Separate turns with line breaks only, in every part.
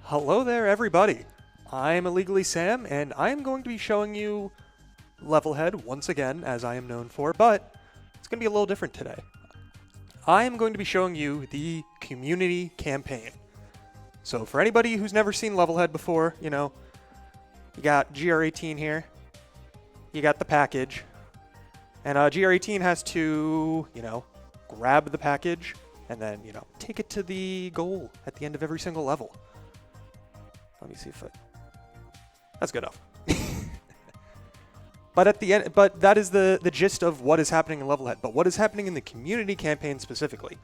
Hello there, everybody. I'm IllegallySam, and I am going to be showing you Levelhead once again, as I am known for, but it's going to be a little different today. I am going to be showing you the community campaign. So for anybody who's never seen Levelhead before, you got GR18 here, you got the package, and GR18 has to, grab the package and then, take it to the goal at the end of every single level. Let me see if that's good enough. But at the end, that is the gist of what is happening in Levelhead. But what is happening in the community campaign specifically?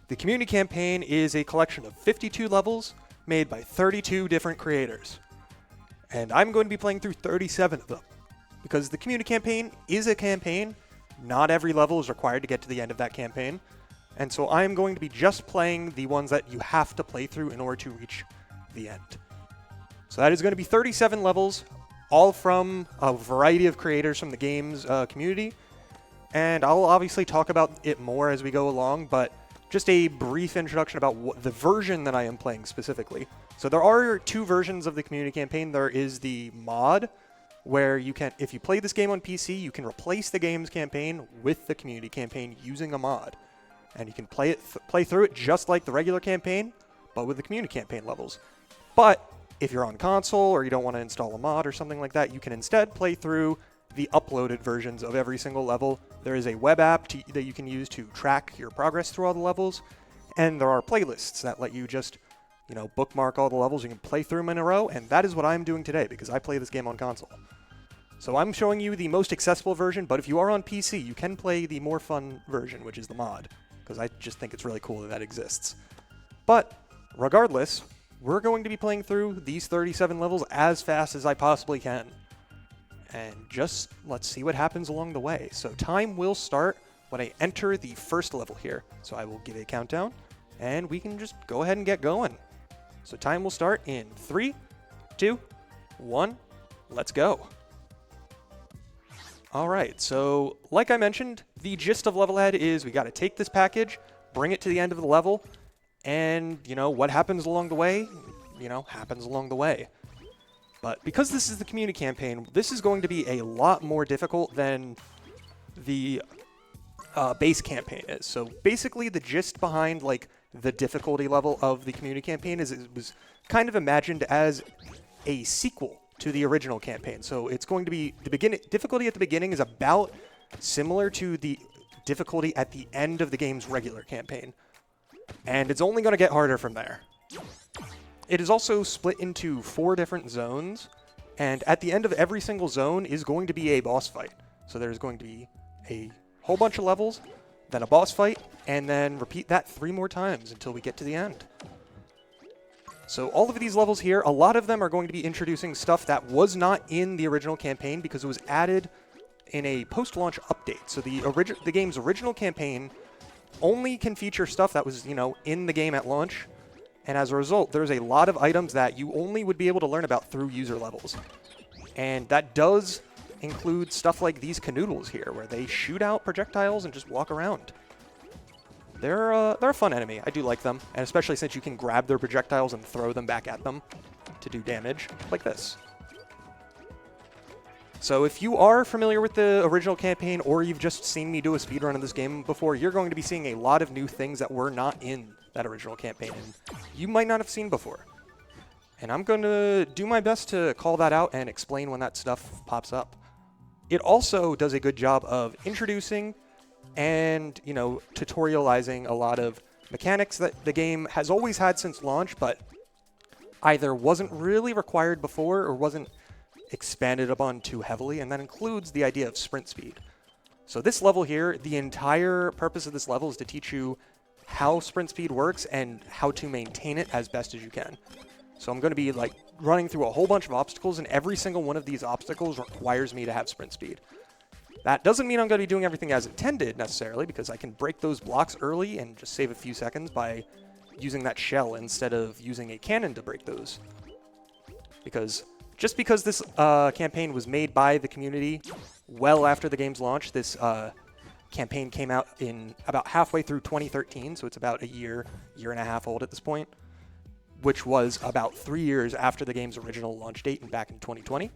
The community campaign is a collection of 52 levels made by 32 different creators. And I'm going to be playing through 37 of them. Because the community campaign is a campaign, not every level is required to get to the end of that campaign. And so I'm going to be just playing the ones that you have to play through in order to reach the end. So that is going to be 37 levels, all from a variety of creators from the game's community. And I'll obviously talk about it more as we go along, but just a brief introduction about the version that I am playing specifically. So there are two versions of the community campaign. There is the mod, where you can, if you play this game on PC, you can replace the game's campaign with the community campaign using a mod. And you can play through it just like the regular campaign, but with the community campaign levels. But if you're on console or you don't want to install a mod or something like that, you can instead play through the uploaded versions of every single level. There is a web app that you can use to track your progress through all the levels. And there are playlists that let you just, bookmark all the levels. You can play through them in a row. And that is what I'm doing today because I play this game on console. So I'm showing you the most accessible version. But if you are on PC, you can play the more fun version, which is the mod. Because I just think it's really cool that exists. But regardless, we're going to be playing through these 37 levels as fast as I possibly can. And just let's see what happens along the way. So time will start when I enter the first level here. So I will give a countdown, and we can just go ahead and get going. So time will start in 3, 2, 1, let's go. All right, so like I mentioned, the gist of Levelhead is we got to take this package, bring it to the end of the level, and, what happens along the way, happens along the way. But because this is the community campaign, this is going to be a lot more difficult than the base campaign is. So basically the gist behind, the difficulty level of the community campaign is it was kind of imagined as a sequel to the original campaign. So it's going to be difficulty at the beginning is about similar to the difficulty at the end of the game's regular campaign. And it's only going to get harder from there. It is also split into 4 different zones, and at the end of every single zone is going to be a boss fight. So there's going to be a whole bunch of levels, then a boss fight, and then repeat that 3 more times until we get to the end. So all of these levels here, a lot of them are going to be introducing stuff that was not in the original campaign because it was added in a post-launch update. So the game's original campaign only can feature stuff that was, in the game at launch. And as a result, there's a lot of items that you only would be able to learn about through user levels. And that does include stuff like these canoodles here, where they shoot out projectiles and just walk around. They're a fun enemy. I do like them, and especially since you can grab their projectiles and throw them back at them to do damage, like this. So if you are familiar with the original campaign, or you've just seen me do a speedrun of this game before, you're going to be seeing a lot of new things that were not in that original campaign, and you might not have seen before. And I'm going to do my best to call that out and explain when that stuff pops up. It also does a good job of introducing and, tutorializing a lot of mechanics that the game has always had since launch, but either wasn't really required before or wasn't expanded upon too heavily, and that includes the idea of sprint speed. So this level here, the entire purpose of this level is to teach you how sprint speed works and how to maintain it as best as you can. So I'm going to be running through a whole bunch of obstacles, and every single one of these obstacles requires me to have sprint speed. That doesn't mean I'm going to be doing everything as intended necessarily, because I can break those blocks early and just save a few seconds by using that shell instead of using a cannon to break those. Just because this campaign was made by the community well after the game's launch, this campaign came out in about halfway through 2013, so it's about a year and a half old at this point. which was about 3 years after the game's original launch date and back in 2020.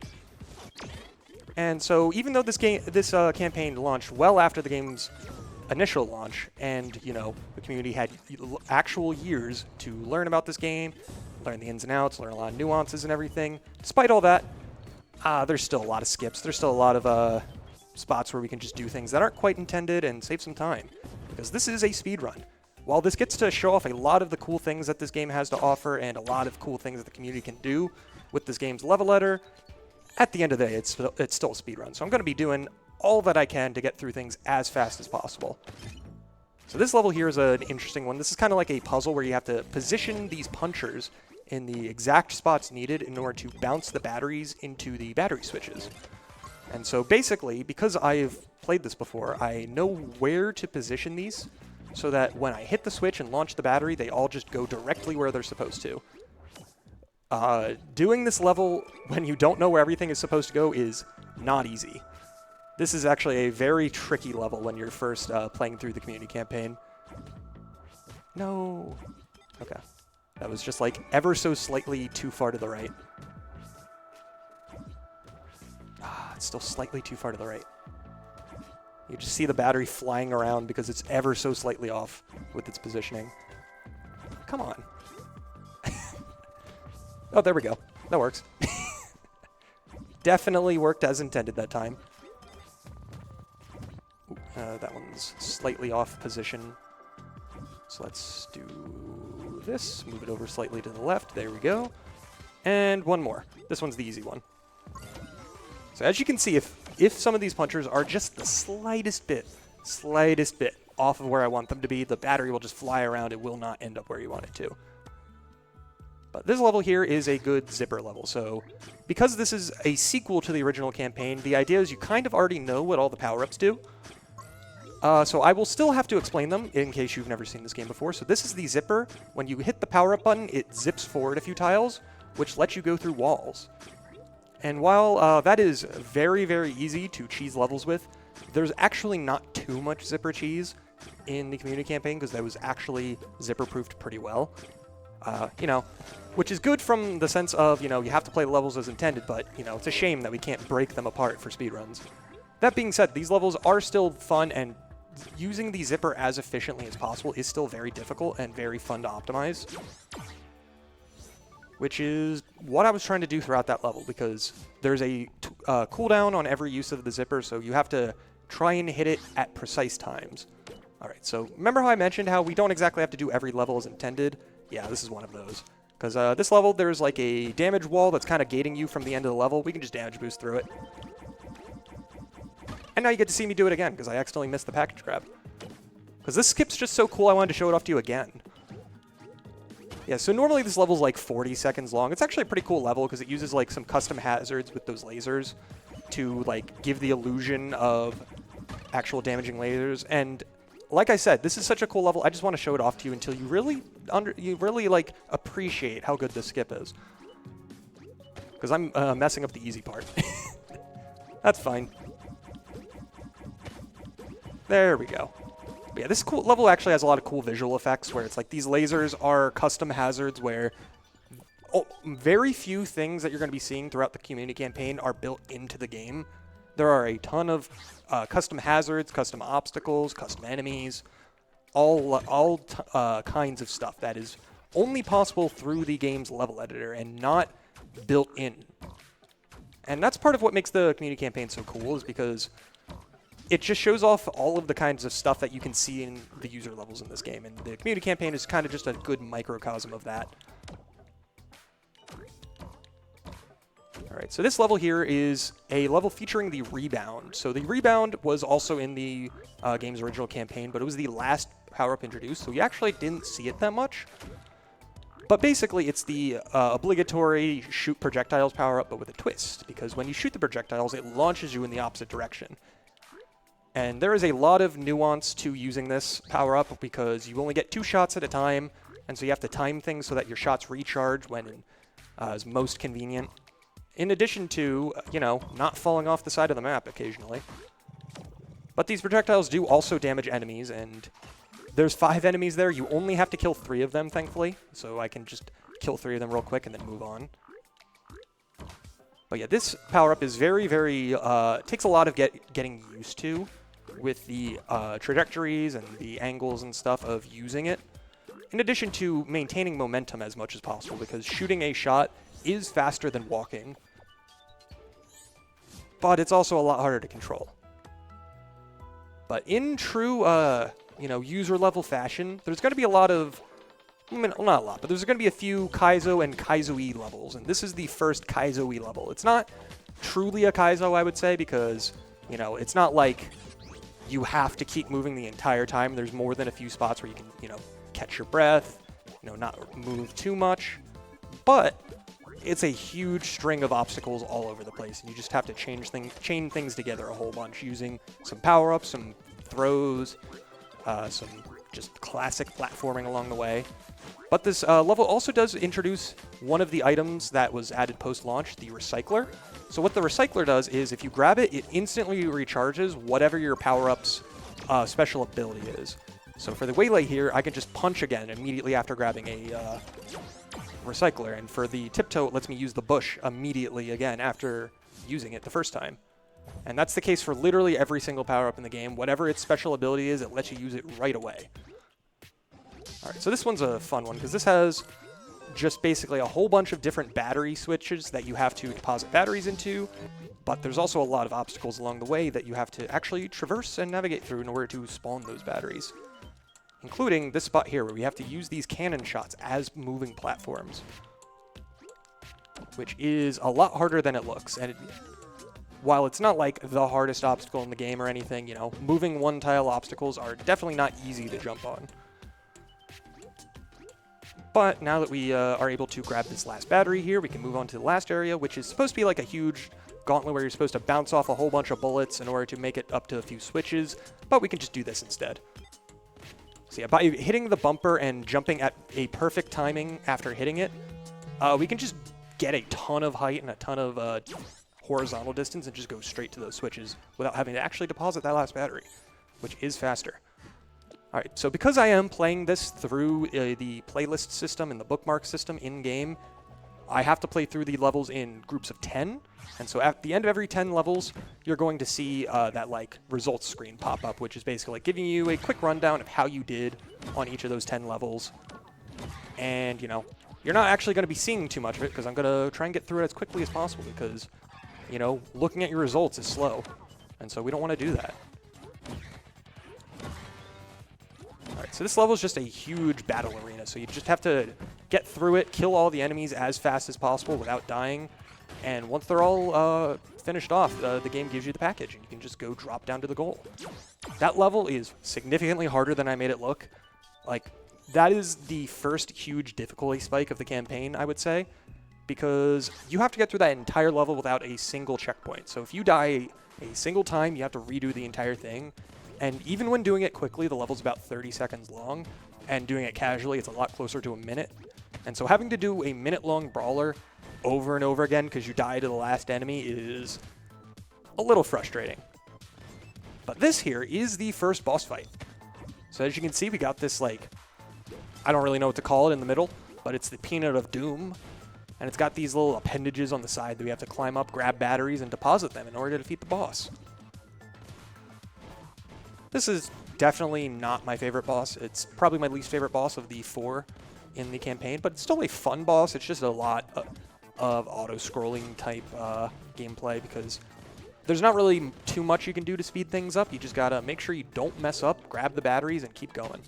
And so even though this campaign launched well after the game's initial launch, and the community had actual years to learn about this game, learn the ins and outs, learn a lot of nuances and everything, despite all that, there's still a lot of skips. There's still a lot of spots where we can just do things that aren't quite intended and save some time, because this is a speedrun. While this gets to show off a lot of the cool things that this game has to offer and a lot of cool things that the community can do with this game's level editor, at the end of the day, it's still a speedrun. So I'm going to be doing all that I can to get through things as fast as possible. So this level here is an interesting one. This is kind of like a puzzle where you have to position these punchers in the exact spots needed in order to bounce the batteries into the battery switches. And so basically, because I've played this before, I know where to position these so that when I hit the switch and launch the battery, they all just go directly where they're supposed to. Doing this level when you don't know where everything is supposed to go is not easy. This is actually a very tricky level when you're first playing through the community campaign. No. Okay. That was just like ever so slightly too far to the right. It's still slightly too far to the right. You just see the battery flying around because it's ever so slightly off with its positioning. Come on. Oh, there we go. That works. Definitely worked as intended that time. That one's slightly off position. So let's do this. Move it over slightly to the left. There we go. And one more. This one's the easy one. So as you can see, if some of these punchers are just the slightest bit off of where I want them to be, the battery will just fly around. It will not end up where you want it to. But this level here is a good zipper level. So because this is a sequel to the original campaign, the idea is you kind of already know what all the power-ups do. So I will still have to explain them in case you've never seen this game before. So this is the zipper. When you hit the power-up button, it zips forward a few tiles, which lets you go through walls. And while that is very, very easy to cheese levels with, there's actually not too much zipper cheese in the community campaign because that was actually zipper-proofed pretty well. Which is good from the sense of, you have to play levels as intended, but, it's a shame that we can't break them apart for speedruns. That being said, these levels are still fun, and using the zipper as efficiently as possible is still very difficult and very fun to optimize. Which is what I was trying to do throughout that level, because there's a cooldown on every use of the zipper, so you have to try and hit it at precise times. Alright, so remember how I mentioned how we don't exactly have to do every level as intended? Yeah, this is one of those. Because this level, there's like a damage wall that's kind of gating you from the end of the level. We can just damage boost through it. And now you get to see me do it again, because I accidentally missed the package grab. Because this skip's just so cool, I wanted to show it off to you again. Yeah, so normally this level's like 40 seconds long. It's actually a pretty cool level, because it uses like some custom hazards with those lasers to like give the illusion of actual damaging lasers. And like I said, this is such a cool level. I just want to show it off to you until you really like appreciate how good this skip is. Because I'm messing up the easy part. That's fine. There we go. But yeah, this cool level actually has a lot of cool visual effects where it's like these lasers are custom hazards where very few things that you're going to be seeing throughout the community campaign are built into the game. There are a ton of custom hazards, custom obstacles, custom enemies, all kinds of stuff that is only possible through the game's level editor and not built in. And that's part of what makes the community campaign so cool, is because it just shows off all of the kinds of stuff that you can see in the user levels in this game. And the community campaign is kind of just a good microcosm of that. Alright, so this level here is a level featuring the Rebound. So the Rebound was also in the game's original campaign, but it was the last power-up introduced, so you actually didn't see it that much. But basically, it's the obligatory shoot projectiles power-up, but with a twist, because when you shoot the projectiles, it launches you in the opposite direction. And there is a lot of nuance to using this power-up, because you only get 2 shots at a time, and so you have to time things so that your shots recharge when is most convenient. In addition to, not falling off the side of the map occasionally. But these projectiles do also damage enemies, and there's 5 enemies there. You only have to kill 3 of them, thankfully. So I can just kill 3 of them real quick and then move on. But yeah, this power-up is very, very, takes a lot of getting used to with the trajectories and the angles and stuff of using it, in addition to maintaining momentum as much as possible, because shooting a shot is faster than walking, but it's also a lot harder to control. But in true, user-level fashion, there's going to be a lot of, not a lot, but there's going to be a few Kaizo and Kaizo-y levels, and this is the first Kaizo-y level. It's not truly a Kaizo, I would say, because, it's not like you have to keep moving the entire time. There's more than a few spots where you can, catch your breath, not move too much, but it's a huge string of obstacles all over the place, and you just have to chain things together a whole bunch using some power-ups, some throws, some just classic platforming along the way. But this level also does introduce one of the items that was added post-launch, the Recycler. So what the Recycler does is if you grab it, it instantly recharges whatever your power-up's special ability is. So for the Waylay here, I can just punch again immediately after grabbing a Recycler. And for the Tiptoe, it lets me use the bush immediately again after using it the first time. And that's the case for literally every single power-up in the game. Whatever its special ability is, it lets you use it right away. Alright, so this one's a fun one, because this has just basically a whole bunch of different battery switches that you have to deposit batteries into, but there's also a lot of obstacles along the way that you have to actually traverse and navigate through in order to spawn those batteries. Including this spot here, where we have to use these cannon shots as moving platforms, which is a lot harder than it looks. And while it's not like the hardest obstacle in the game or anything, moving one-tile obstacles are definitely not easy to jump on. But now that we are able to grab this last battery here, we can move on to the last area, which is supposed to be like a huge gauntlet where you're supposed to bounce off a whole bunch of bullets in order to make it up to a few switches, but we can just do this instead. So yeah, by hitting the bumper and jumping at a perfect timing after hitting it, we can just get a ton of height and a ton of horizontal distance and just go straight to those switches without having to actually deposit that last battery, which is faster. Alright, so because I am playing this through the playlist system and the bookmark system in-game, I have to play through the levels in groups of 10, and so at the end of every 10 levels, you're going to see that results screen pop up, which is basically giving you a quick rundown of how you did on each of those 10 levels. And, you're not actually going to be seeing too much of it, because I'm going to try and get through it as quickly as possible, because, looking at your results is slow, and so we don't want to do that. Alright, so this level is just a huge battle arena, so you just have to get through it, kill all the enemies as fast as possible without dying, and once they're all finished off, the game gives you the package, and you can just go drop down to the goal. That level is significantly harder than I made it look. That is the first huge difficulty spike of the campaign, I would say, because you have to get through that entire level without a single checkpoint. So if you die a single time, you have to redo the entire thing. And even when doing it quickly, the level's about 30 seconds long, and doing it casually, it's a lot closer to a minute. And so having to do a minute-long brawler over and over again because you die to the last enemy is a little frustrating. But this here is the first boss fight. So as you can see, we got this, I don't really know what to call it in the middle, but it's the Peanut of Doom. And it's got these little appendages on the side that we have to climb up, grab batteries, and deposit them in order to defeat the boss. This is definitely not my favorite boss. It's probably my least favorite boss of the 4 in the campaign, but it's still a fun boss. It's just a lot of auto-scrolling type gameplay, because there's not really too much you can do to speed things up. You just gotta make sure you don't mess up, grab the batteries, and keep going.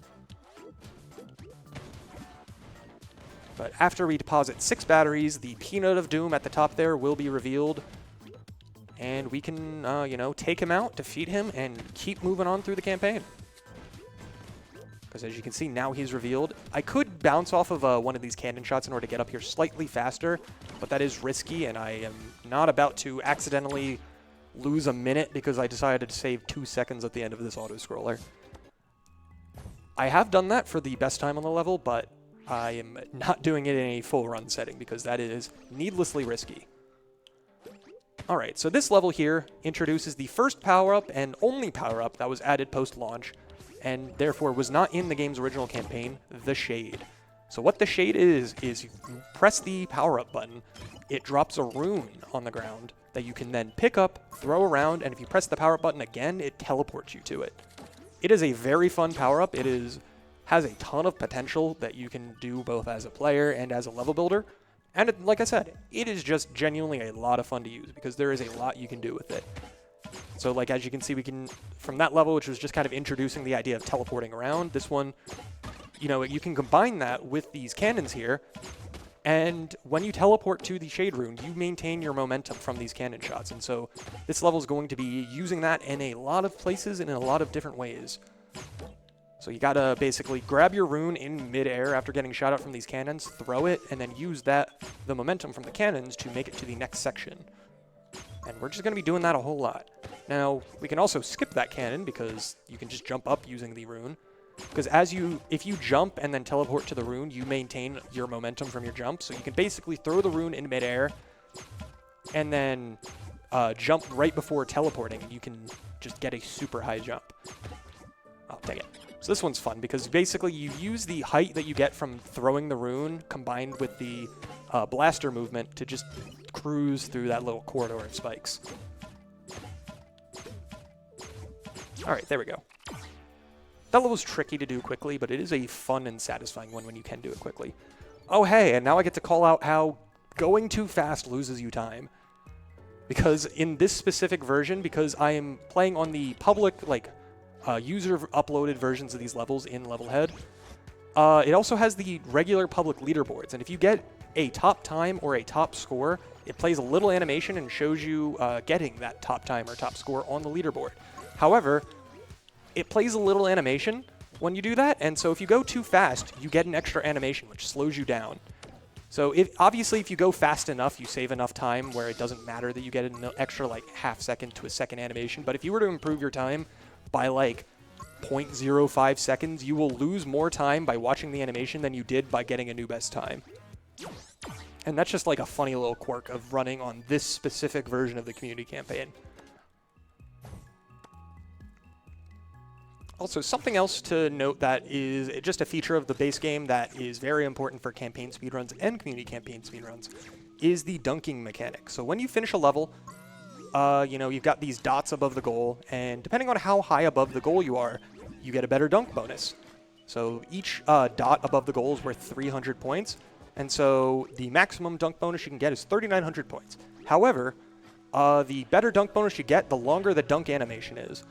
But after we deposit 6 batteries, the Peanut of Doom at the top there will be revealed. And we can, take him out, defeat him, and keep moving on through the campaign. Because as you can see, now he's revealed. I could bounce off of one of these cannon shots in order to get up here slightly faster, but that is risky, and I am not about to accidentally lose a minute because I decided to save 2 seconds at the end of this auto-scroller. I have done that for the best time on the level, but I am not doing it in a full run setting because that is needlessly risky. Alright, so this level here introduces the first power-up and only power-up that was added post-launch, and therefore was not in the game's original campaign, the Shade. So what the shade is you press the power-up button, it drops a rune on the ground that you can then pick up, throw around, and if you press the power-up button again, it teleports you to it. It is a very fun power-up. It has a ton of potential that you can do both as a player and as a level builder. And like I said, it is just genuinely a lot of fun to use because there is a lot you can do with it. So like as you can see, we can, from that level, which was just kind of introducing the idea of teleporting around, this one, you know, you can combine that with these cannons here. And when you teleport to the Shade Rune, you maintain your momentum from these cannon shots. And so this level is going to be using that in a lot of places and in a lot of different ways. So you gotta basically grab your rune in midair after getting shot out from these cannons, throw it, and then use the momentum from the cannons to make it to the next section. And we're just gonna be doing that a whole lot. Now, we can also skip that cannon because you can just jump up using the rune. Because if you jump and then teleport to the rune, you maintain your momentum from your jump. So you can basically throw the rune in midair and then jump right before teleporting, and you can just get a super high jump. Oh, dang it. So this one's fun because basically you use the height that you get from throwing the rune combined with the blaster movement to just cruise through that little corridor of spikes. All right, there we go. That level's tricky to do quickly, but it is a fun and satisfying one when you can do it quickly. Oh, hey, and now I get to call out how going too fast loses you time. Because in this specific version, because I am playing on the public, like, user-uploaded versions of these levels in Levelhead, it also has the regular public leaderboards. And if you get a top time or a top score, it plays a little animation and shows you getting that top time or top score on the leaderboard. However, it plays a little animation when you do that, and so if you go too fast, you get an extra animation, which slows you down. So obviously, if you go fast enough, you save enough time where it doesn't matter that you get an extra, like, half second to a second animation. But if you were to improve your time by, like, 0.05 seconds, you will lose more time by watching the animation than you did by getting a new best time. And that's just, like, a funny little quirk of running on this specific version of the community campaign. Also, something else to note that is just a feature of the base game that is very important for campaign speedruns and community campaign speedruns is the dunking mechanic. So when you finish a level, you know, you've got these dots above the goal, and depending on how high above the goal you are, you get a better dunk bonus. So each dot above the goal is worth 300 points, and so the maximum dunk bonus you can get is 3,900 points. However, the better dunk bonus you get, the longer the dunk animation is.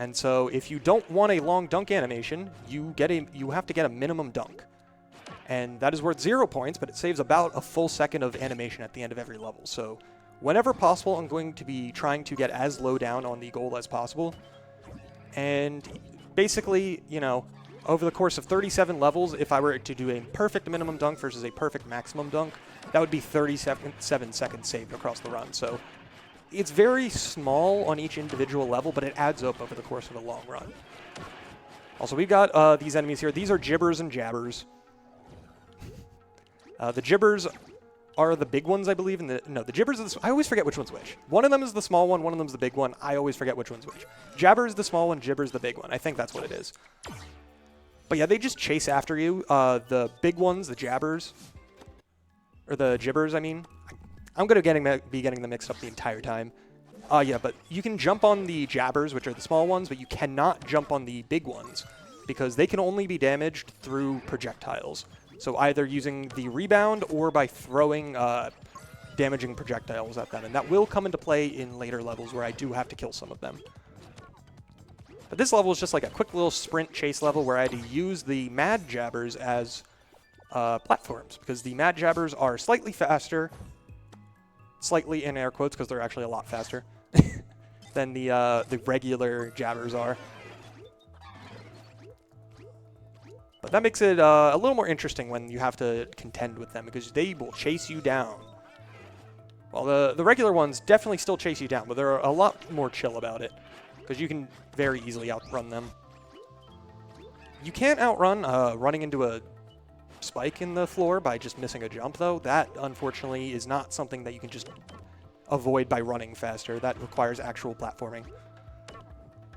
And so if you don't want a long dunk animation, you have to get a minimum dunk. And that is worth 0 points, but it saves about a full second of animation at the end of every level. So whenever possible, I'm going to be trying to get as low down on the goal as possible. And basically, you know, over the course of 37 levels, if I were to do a perfect minimum dunk versus a perfect maximum dunk, that would be 37 seconds saved across the run. So it's very small on each individual level, but it adds up over the course of a long run. Also, we've got these enemies here. These are gibbers and jabbers. The gibbers are the big ones, I believe. No, the gibbers are I always forget which one's which. One of them is the small one, one of them is the big one. I always forget which one's which. Jabber is the small one, gibber's the big one. I think that's what it is. But yeah, they just chase after you. The big ones, the jabbers, or the gibbers, I mean. I'm going to be getting them mixed up the entire time. Yeah, but you can jump on the jabbers, which are the small ones, but you cannot jump on the big ones because they can only be damaged through projectiles. So either using the rebound or by throwing damaging projectiles at them. And that will come into play in later levels where I do have to kill some of them. But this level is just like a quick little sprint chase level where I had to use the mad jabbers as platforms because the mad jabbers are slightly faster, slightly in air quotes because they're actually a lot faster than the regular jabbers are. But that makes it a little more interesting when you have to contend with them because they will chase you down. Well, the regular ones definitely still chase you down, but they're a lot more chill about it because you can very easily outrun them. You can't outrun running into a spike in the floor by just missing a jump, though. That, unfortunately, is not something that you can just avoid by running faster. That requires actual platforming.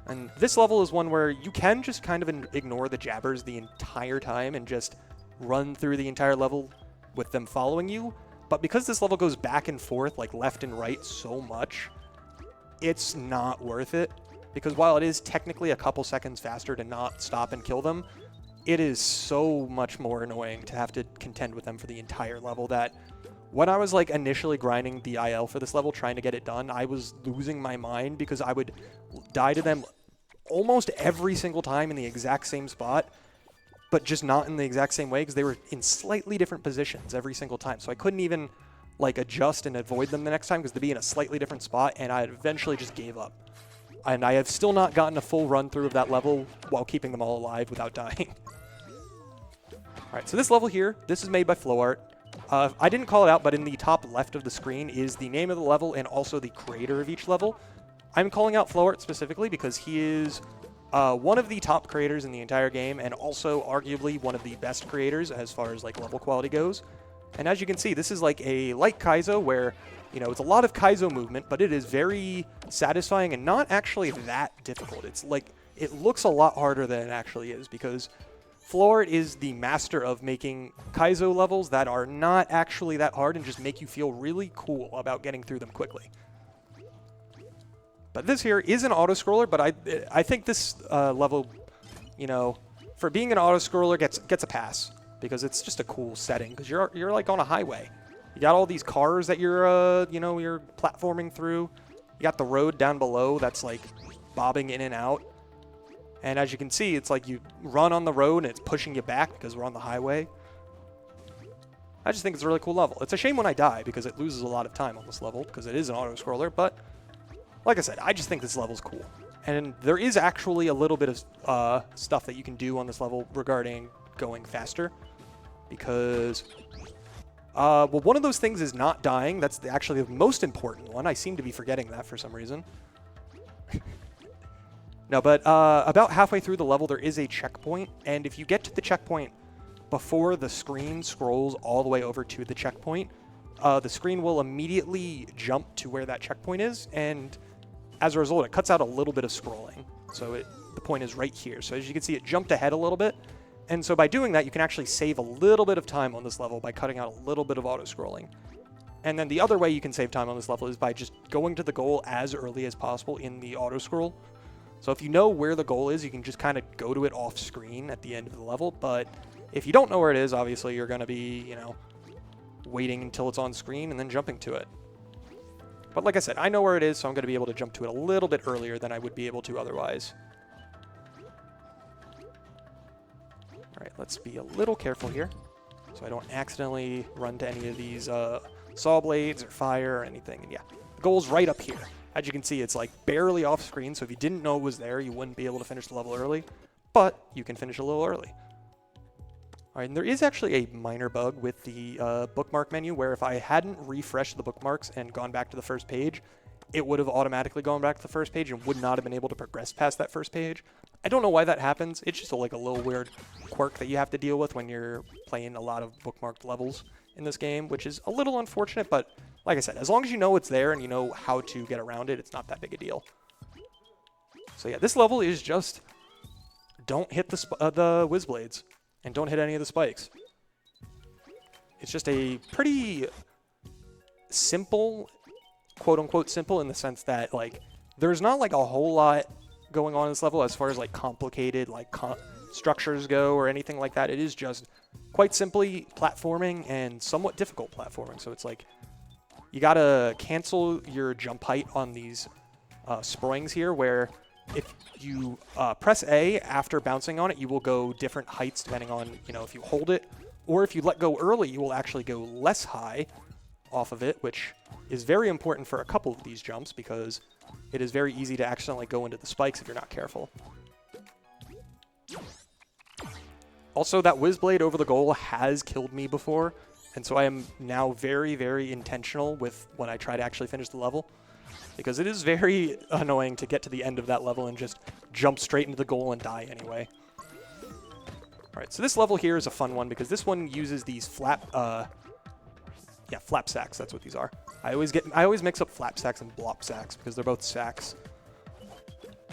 And this level is one where you can just kind of ignore the jabbers the entire time and just run through the entire level with them following you. But because this level goes back and forth, like left and right so much, it's not worth it. Because while it is technically a couple seconds faster to not stop and kill them, it is so much more annoying to have to contend with them for the entire level that when I was like initially grinding the IL for this level, trying to get it done, I was losing my mind because I would die to them almost every single time in the exact same spot, but just not in the exact same way because they were in slightly different positions every single time. So I couldn't even like adjust and avoid them the next time because they'd be in a slightly different spot, and I eventually just gave up. And I have still not gotten a full run through of that level while keeping them all alive without dying. Alright, so this level here, this is made by FlowArt. I didn't call it out, but in the top left of the screen is the name of the level and also the creator of each level. I'm calling out FlowArt specifically because he is one of the top creators in the entire game and also arguably one of the best creators as far as like level quality goes. And as you can see, this is like a light Kaizo where, you know, it's a lot of Kaizo movement, but it is very satisfying and not actually that difficult. It's like, it looks a lot harder than it actually is because FlowArt is the master of making Kaizo levels that are not actually that hard and just make you feel really cool about getting through them quickly. But this here is an auto-scroller, but I think this level, you know, for being an auto-scroller gets a pass because it's just a cool setting because you're like on a highway. You got all these cars that you're, you know, you're platforming through. You got the road down below that's like bobbing in and out. And as you can see, it's like you run on the road and it's pushing you back because we're on the highway. I just think it's a really cool level. It's a shame when I die because it loses a lot of time on this level because it is an auto-scroller. But like I said, I just think this level's cool. And there is actually a little bit of stuff that you can do on this level regarding going faster. Because, well, one of those things is not dying. That's actually the most important one. I seem to be forgetting that for some reason. No, but about halfway through the level, there is a checkpoint. And if you get to the checkpoint before the screen scrolls all the way over to the checkpoint, the screen will immediately jump to where that checkpoint is. And as a result, it cuts out a little bit of scrolling. So the point is right here. So as you can see, it jumped ahead a little bit. And so by doing that, you can actually save a little bit of time on this level by cutting out a little bit of auto-scrolling. And then the other way you can save time on this level is by just going to the goal as early as possible in the auto-scroll. So if you know where the goal is, you can just kind of go to it off screen at the end of the level. But if you don't know where it is, obviously you're going to be, you know, waiting until it's on screen and then jumping to it. But like I said, I know where it is, so I'm going to be able to jump to it a little bit earlier than I would be able to otherwise. All right, let's be a little careful here so I don't accidentally run to any of these saw blades or fire or anything. And yeah, the goal's right up here. As you can see, it's like barely off screen, so if you didn't know it was there, you wouldn't be able to finish the level early, but you can finish a little early. All right, and there is actually a minor bug with the bookmark menu where if I hadn't refreshed the bookmarks and gone back to the first page, it would have automatically gone back to the first page and would not have been able to progress past that first page. I don't know why that happens. It's just like a little weird quirk that you have to deal with when you're playing a lot of bookmarked levels in this game, which is a little unfortunate, but like I said, as long as you know it's there and you know how to get around it, it's not that big a deal. So yeah, this level is just don't hit the whiz blades and don't hit any of the spikes. It's just a pretty simple, quote-unquote simple, in the sense that like there's not like a whole lot going on in this level as far as like complicated like structures go or anything like that. It is just quite simply platforming and somewhat difficult platforming. So it's like you gotta cancel your jump height on these springs here, where if you press A after bouncing on it, you will go different heights depending on, you know, if you hold it, or if you let go early, you will actually go less high off of it, which is very important for a couple of these jumps because it is very easy to accidentally go into the spikes if you're not careful. Also, that whiz blade over the goal has killed me before, and so I am now very, very intentional with when I try to actually finish the level, because it is very annoying to get to the end of that level and just jump straight into the goal and die anyway. Alright, so this level here is a fun one because this one uses these flap sacks, that's what these are. I always mix up flap sacks and blop sacks because they're both sacks.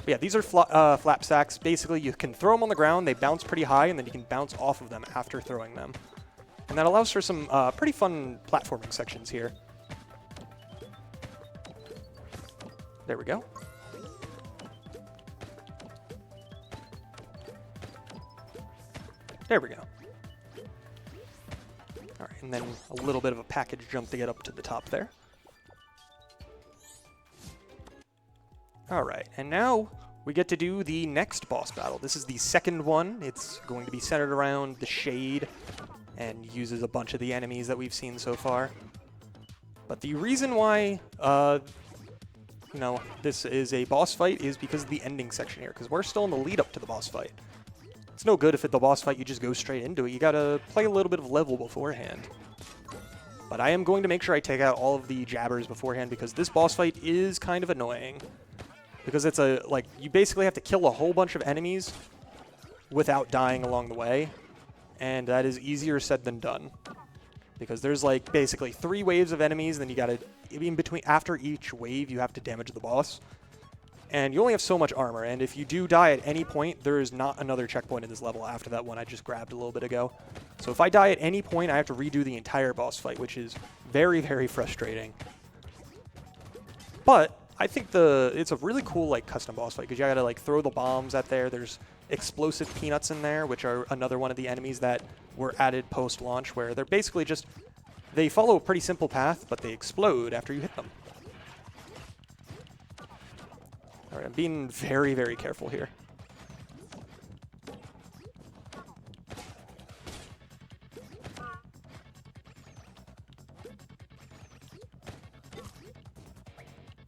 But yeah, these are flap sacks. Basically, you can throw them on the ground. They bounce pretty high, and then you can bounce off of them after throwing them. And that allows for some pretty fun platforming sections here. There we go. There we go. All right, and then a little bit of a package jump to get up to the top there. All right, and now we get to do the next boss battle. This is the second one. It's going to be centered around the Shade and uses a bunch of the enemies that we've seen so far. But the reason why, this is a boss fight is because of the ending section here, because we're still in the lead up to the boss fight. It's no good if at the boss fight you just go straight into it. You gotta play a little bit of level beforehand. But I am going to make sure I take out all of the jabbers beforehand because this boss fight is kind of annoying. Because it's you basically have to kill a whole bunch of enemies without dying along the way. And that is easier said than done. Because there's basically 3 waves of enemies, then you gotta, after each wave, you have to damage the boss. And you only have so much armor, and if you do die at any point, there is not another checkpoint in this level after that one I just grabbed a little bit ago. So if I die at any point, I have to redo the entire boss fight, which is very, very frustrating. But I think it's a really cool custom boss fight, because you gotta throw the bombs at there. There's explosive peanuts in there, which are another one of the enemies that were added post-launch, where they're basically just, they follow a pretty simple path, but they explode after you hit them. All right, I'm being very, very careful here.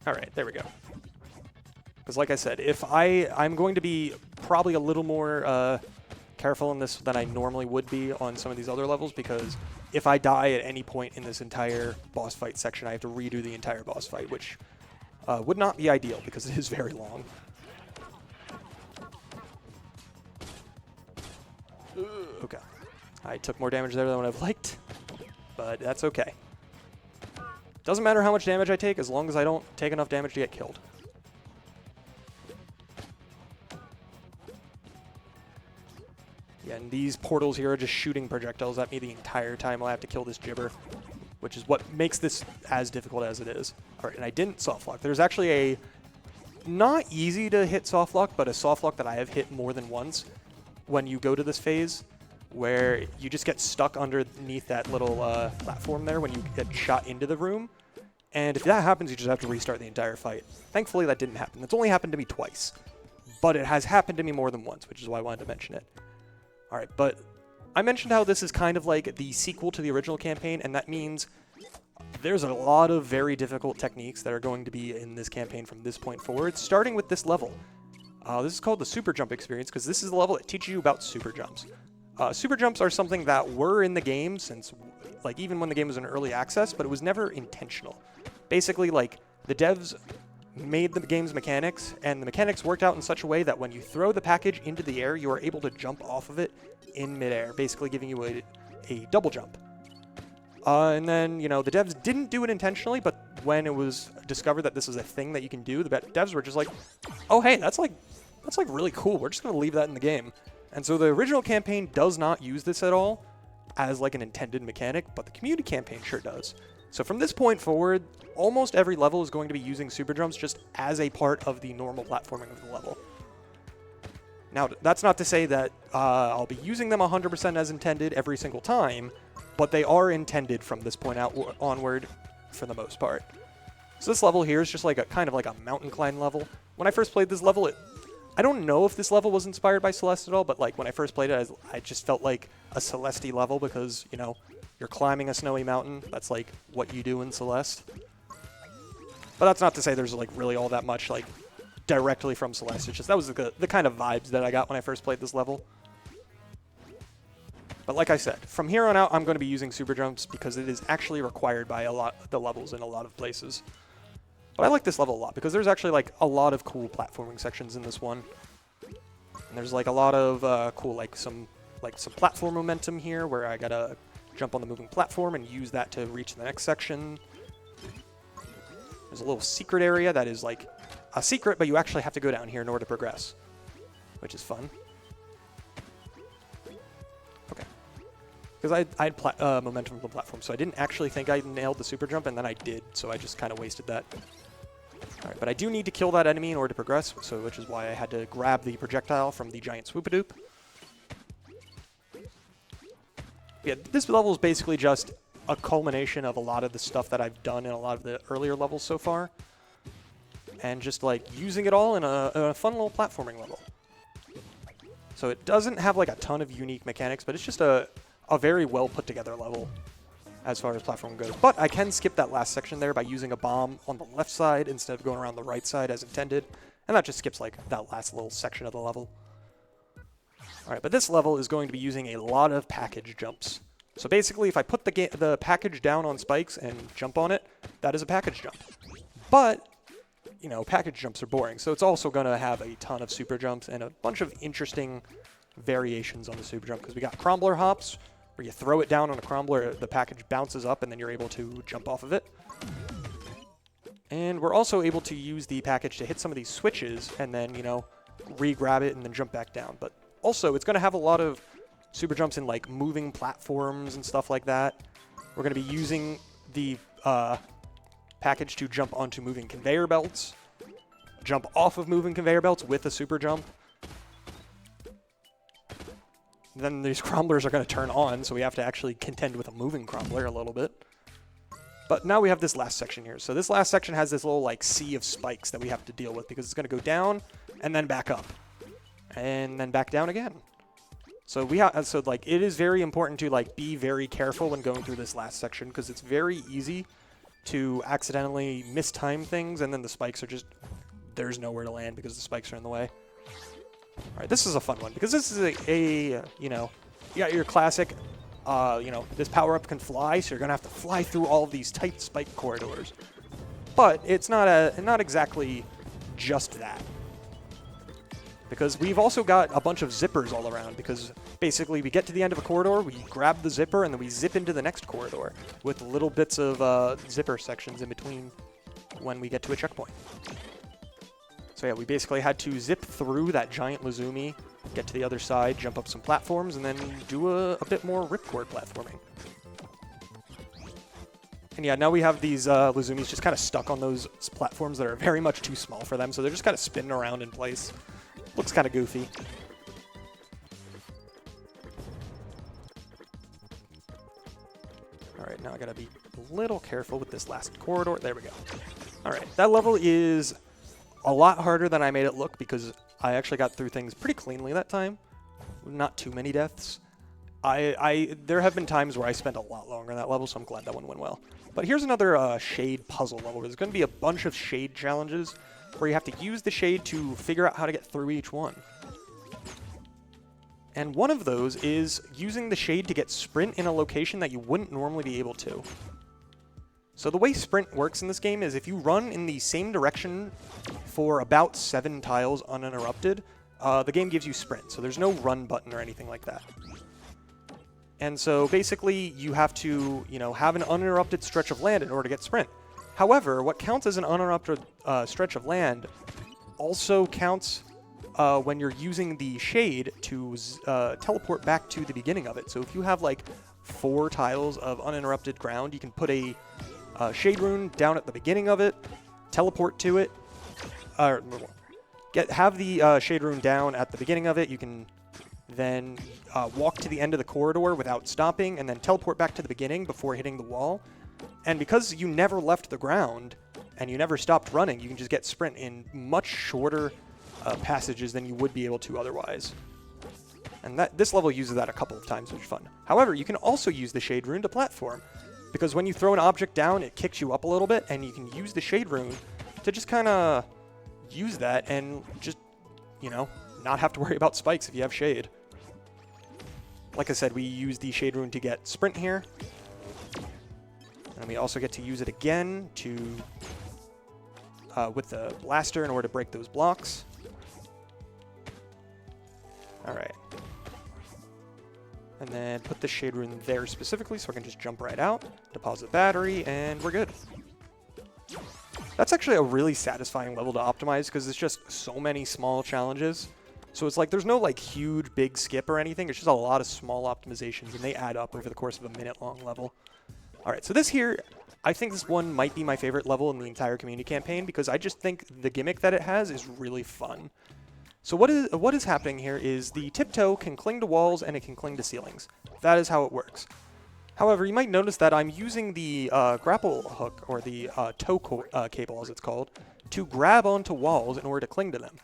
All right, there we go. Because like I said, if I'm going to be probably a little more careful in this than I normally would be on some of these other levels, because if I die at any point in this entire boss fight section, I have to redo the entire boss fight, which would not be ideal because it is very long. Okay. I took more damage there than what I've liked, but that's okay. Doesn't matter how much damage I take as long as I don't take enough damage to get killed. Yeah, and these portals here are just shooting projectiles at me the entire time I have to kill this gibber, which is what makes this as difficult as it is. All right, and I didn't soft lock. There's actually a not easy to hit soft lock, but a soft lock that I have hit more than once when you go to this phase, where you just get stuck underneath that little platform there when you get shot into the room. And if that happens, you just have to restart the entire fight. Thankfully, that didn't happen. It's only happened to me twice, but it has happened to me more than once, which is why I wanted to mention it. All right, but I mentioned how this is kind of like the sequel to the original campaign, and that means there's a lot of very difficult techniques that are going to be in this campaign from this point forward, starting with this level. This is called the super jump experience because this is the level that teaches you about super jumps. Super jumps are something that were in the game since, even when the game was in early access, but it was never intentional. Basically, the devs made the game's mechanics, and the mechanics worked out in such a way that when you throw the package into the air, you are able to jump off of it in midair, basically giving you a double jump. And then, the devs didn't do it intentionally, but when it was discovered that this is a thing that you can do, the devs were just like, oh, hey, that's really cool. We're just going to leave that in the game. And so the original campaign does not use this at all as an intended mechanic, but the community campaign sure does. So from this point forward, almost every level is going to be using super jumps just as a part of the normal platforming of the level. Now, that's not to say that I'll be using them 100% as intended every single time, but they are intended from this point onward for the most part. So this level here is just kind of like a mountain climb level. When I first played this level, I don't know if this level was inspired by Celeste at all, but when I first played it, I just felt like a Celeste level because, you're climbing a snowy mountain. That's what you do in Celeste. But that's not to say there's really all that much directly from Celeste. It's just that was the kind of vibes that I got when I first played this level. But like I said, from here on out, I'm going to be using super jumps because it is actually required by a lot of the levels in a lot of places. But I like this level a lot because there's actually a lot of cool platforming sections in this one. And there's a lot of cool some platform momentum here where I gotta jump on the moving platform and use that to reach the next section. There's a little secret area that is a secret, but you actually have to go down here in order to progress, which is fun. Okay. Because I had momentum from the platform, so I didn't actually think I nailed the super jump, and then I did, so I just kind of wasted that. Alright, but I do need to kill that enemy in order to progress, so which is why I had to grab the projectile from the giant Swoopadoop. Yeah, this level is basically just a culmination of a lot of the stuff that I've done in a lot of the earlier levels so far. And just like using it all in a fun little platforming level. So it doesn't have like a ton of unique mechanics, but it's just a very well put together level as far as platforming goes. But I can skip that last section there by using a bomb on the left side instead of going around the right side as intended. And that just skips like that last little section of the level. Alright, but this level is going to be using a lot of package jumps. So basically, if I put the package down on spikes and jump on it, that is a package jump. But, you know, package jumps are boring, so it's also going to have a ton of super jumps and a bunch of interesting variations on the super jump, because we got crumbler hops, where you throw it down on a crumbler, the package bounces up, and then you're able to jump off of it. And we're also able to use the package to hit some of these switches, and then, you know, re-grab it and then jump back down. But also, it's going to have a lot of super jumps in, like, moving platforms and stuff like that. We're going to be using the package to jump onto moving conveyor belts, jump off of moving conveyor belts with a super jump. Then these crumblers are going to turn on, so we have to actually contend with a moving crumbler a little bit. But now we have this last section here. So this last section has this little, like, sea of spikes that we have to deal with, because it's going to go down and then back up. And then back down again. So like, it is very important to, like, be very careful when going through this last section, because it's very easy to accidentally mistime things, and then the spikes are just, there's nowhere to land because the spikes are in the way. All right, this is a fun one, because this is you know, you got your classic, you know, this power-up can fly, so you're going to have to fly through all of these tight spike corridors. But it's not exactly just that. Because we've also got a bunch of zippers all around, because basically we get to the end of a corridor, we grab the zipper, and then we zip into the next corridor with little bits of zipper sections in between when we get to a checkpoint. So yeah, we basically had to zip through that giant Lazumi, get to the other side, jump up some platforms, and then do a bit more ripcord platforming. And yeah, now we have these Lazumis just kind of stuck on those platforms that are very much too small for them, so they're just kind of spinning around in place. Looks kind of goofy. Alright, now I gotta be a little careful with this last corridor. There we go. Alright, that level is a lot harder than I made it look, because I actually got through things pretty cleanly that time. Not too many deaths. There have been times where I spent a lot longer on that level, so I'm glad that one went well. But here's another shade puzzle level. There's going to be a bunch of shade challenges where you have to use the shade to figure out how to get through each one. And one of those is using the shade to get sprint in a location that you wouldn't normally be able to. So the way sprint works in this game is if you run in the same direction for about 7 tiles uninterrupted, the game gives you sprint. So there's no run button or anything like that. And so basically you have to, you know, have an uninterrupted stretch of land in order to get sprint. However, what counts as an uninterrupted stretch of land also counts when you're using the shade to teleport back to the beginning of it. So if you have like 4 tiles of uninterrupted ground, you can put a shade rune down at the beginning of it, teleport to it, have the shade rune down at the beginning of it. You can then walk to the end of the corridor without stopping, and then teleport back to the beginning before hitting the wall. And because you never left the ground and you never stopped running, you can just get sprint in much shorter passages than you would be able to otherwise. And this level uses that a couple of times, which is fun. However, you can also use the shade rune to platform, because when you throw an object down, it kicks you up a little bit, and you can use the shade rune to just kind of use that and just, you know, not have to worry about spikes if you have shade. Like I said, we use the shade rune to get sprint here. And we also get to use it again to with the blaster in order to break those blocks. Alright. And then put the shade rune there specifically so I can just jump right out, deposit battery, and we're good. That's actually a really satisfying level to optimize because it's just so many small challenges. So it's like there's no like huge big skip or anything. It's just a lot of small optimizations, and they add up over the course of a minute-long level. All right, so this here, I think this one might be my favorite level in the entire community campaign because I just think the gimmick that it has is really fun. So what is happening here is the tiptoe can cling to walls and it can cling to ceilings. That is how it works. However, you might notice that I'm using the grapple hook, or the tow cable as it's called, to grab onto walls in order to cling to them.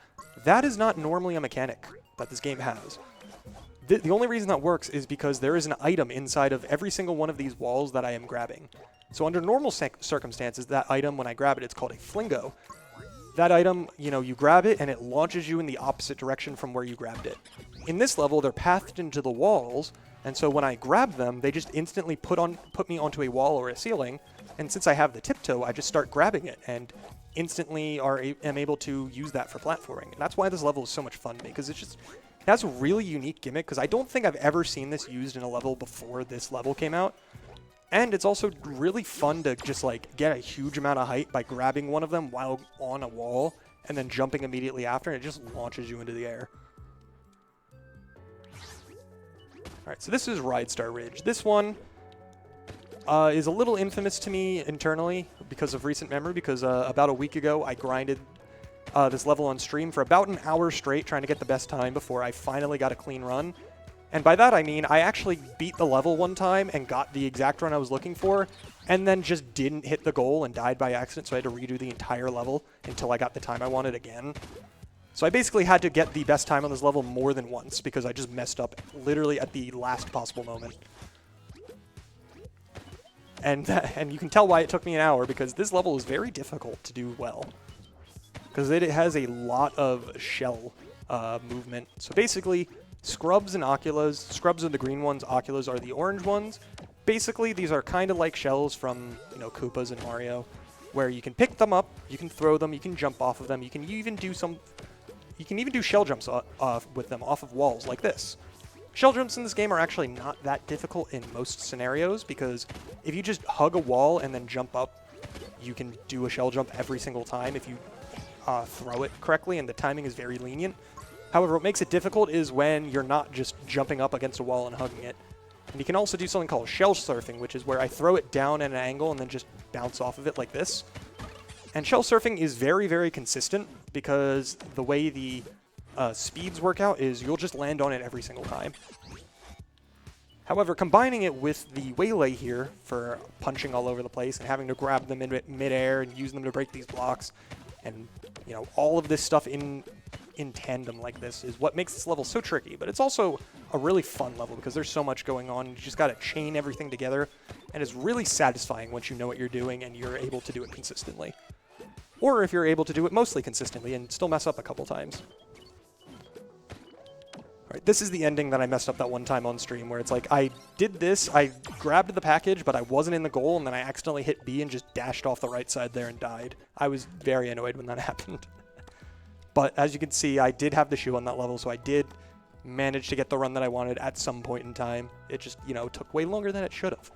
That is not normally a mechanic that this game has. The only reason that works is because there is an item inside of every single one of these walls that I am grabbing. So under normal circumstances, that item, when I grab it, it's called a flingo. That item, you know, you grab it and it launches you in the opposite direction from where you grabbed it. In this level, they're pathed into the walls, and so when I grab them, they just instantly put me onto a wall or a ceiling, and since I have the tiptoe, I just start grabbing it, and instantly am able to use that for platforming. And that's why this level is so much fun to me, because it has a really unique gimmick, because I don't think I've ever seen this used in a level before this level came out. And it's also really fun to just like get a huge amount of height by grabbing one of them while on a wall and then jumping immediately after, and it just launches you into the air. Alright, so this is Ride Star Ridge. This one is a little infamous to me internally because of recent memory, because about a week ago I grinded this level on stream for about an hour straight trying to get the best time before I finally got a clean run. And by that I mean I actually beat the level one time and got the exact run I was looking for, and then just didn't hit the goal and died by accident, so I had to redo the entire level until I got the time I wanted again. So I basically had to get the best time on this level more than once because I just messed up literally at the last possible moment. And you can tell why it took me an hour, because this level is very difficult to do well. Because it has a lot of shell movement. So basically, Scrubs and Oculas, Scrubs are the green ones, Oculas are the orange ones. Basically, these are kind of like shells from, you know, Koopas and Mario, where you can pick them up, you can throw them, you can jump off of them, you can even do shell jumps with them off of walls like this. Shell jumps in this game are actually not that difficult in most scenarios, because if you just hug a wall and then jump up, you can do a shell jump every single time if you throw it correctly, and the timing is very lenient. However, what makes it difficult is when you're not just jumping up against a wall and hugging it. And you can also do something called shell surfing, which is where I throw it down at an angle and then just bounce off of it like this. And shell surfing is very, very consistent, because the way the speeds work out is you'll just land on it every single time. However, combining it with the waylay here for punching all over the place and having to grab them in midair and use them to break these blocks, and you know, all of this stuff in tandem like this is what makes this level so tricky. But it's also a really fun level because there's so much going on. You just got to chain everything together, and it's really satisfying once you know what you're doing and you're able to do it consistently. Or if you're able to do it mostly consistently and still mess up a couple times. Alright, this is the ending that I messed up that one time on stream, where it's like I did this, I grabbed the package, but I wasn't in the goal, and then I accidentally hit B and just dashed off the right side there and died. I was very annoyed when that happened. But as you can see, I did have the shoe on that level, so I did manage to get the run that I wanted at some point in time. It just, you know, took way longer than it should have.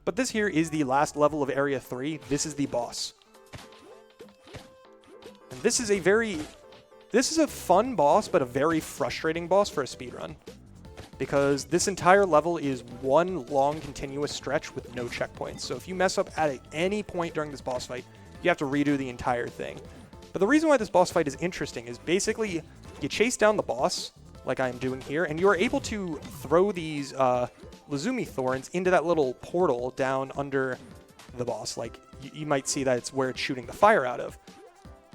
But this here is the last level of Area 3. This is the boss. And this is a fun boss, but a very frustrating boss for a speedrun. Because this entire level is one long continuous stretch with no checkpoints. So if you mess up at any point during this boss fight, you have to redo the entire thing. But the reason why this boss fight is interesting is basically you chase down the boss, like I am doing here, and you are able to throw these Lazumi thorns into that little portal down under the boss. Like, you might see that it's where it's shooting the fire out of.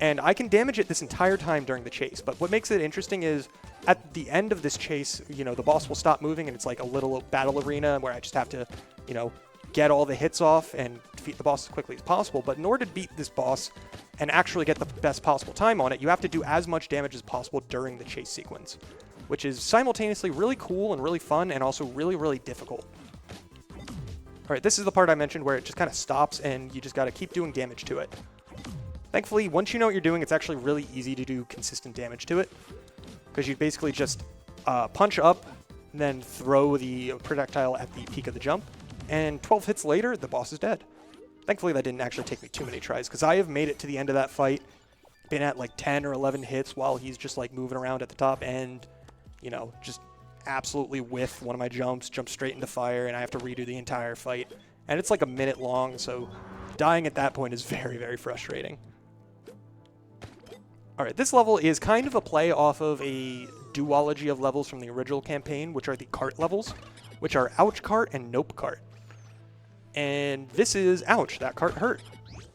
And I can damage it this entire time during the chase. But what makes it interesting is at the end of this chase, you know, the boss will stop moving, and it's like a little battle arena where I just have to, you know, get all the hits off and defeat the boss as quickly as possible. But in order to beat this boss and actually get the best possible time on it, you have to do as much damage as possible during the chase sequence, which is simultaneously really cool and really fun, and also really, really difficult. Alright, this is the part I mentioned where it just kind of stops and you just got to keep doing damage to it. Thankfully, once you know what you're doing, it's actually really easy to do consistent damage to it, because you basically just punch up and then throw the projectile at the peak of the jump, and 12 hits later, the boss is dead. Thankfully, that didn't actually take me too many tries, because I have made it to the end of that fight, been at like 10 or 11 hits while he's just like moving around at the top, and, you know, just absolutely whiff one of my jumps, jump straight into fire, and I have to redo the entire fight. And it's like a minute long, so dying at that point is very, very frustrating. Alright, this level is kind of a play off of a duology of levels from the original campaign, which are the cart levels, which are Ouch Cart and Nope Cart. And this is Ouch, that cart hurt.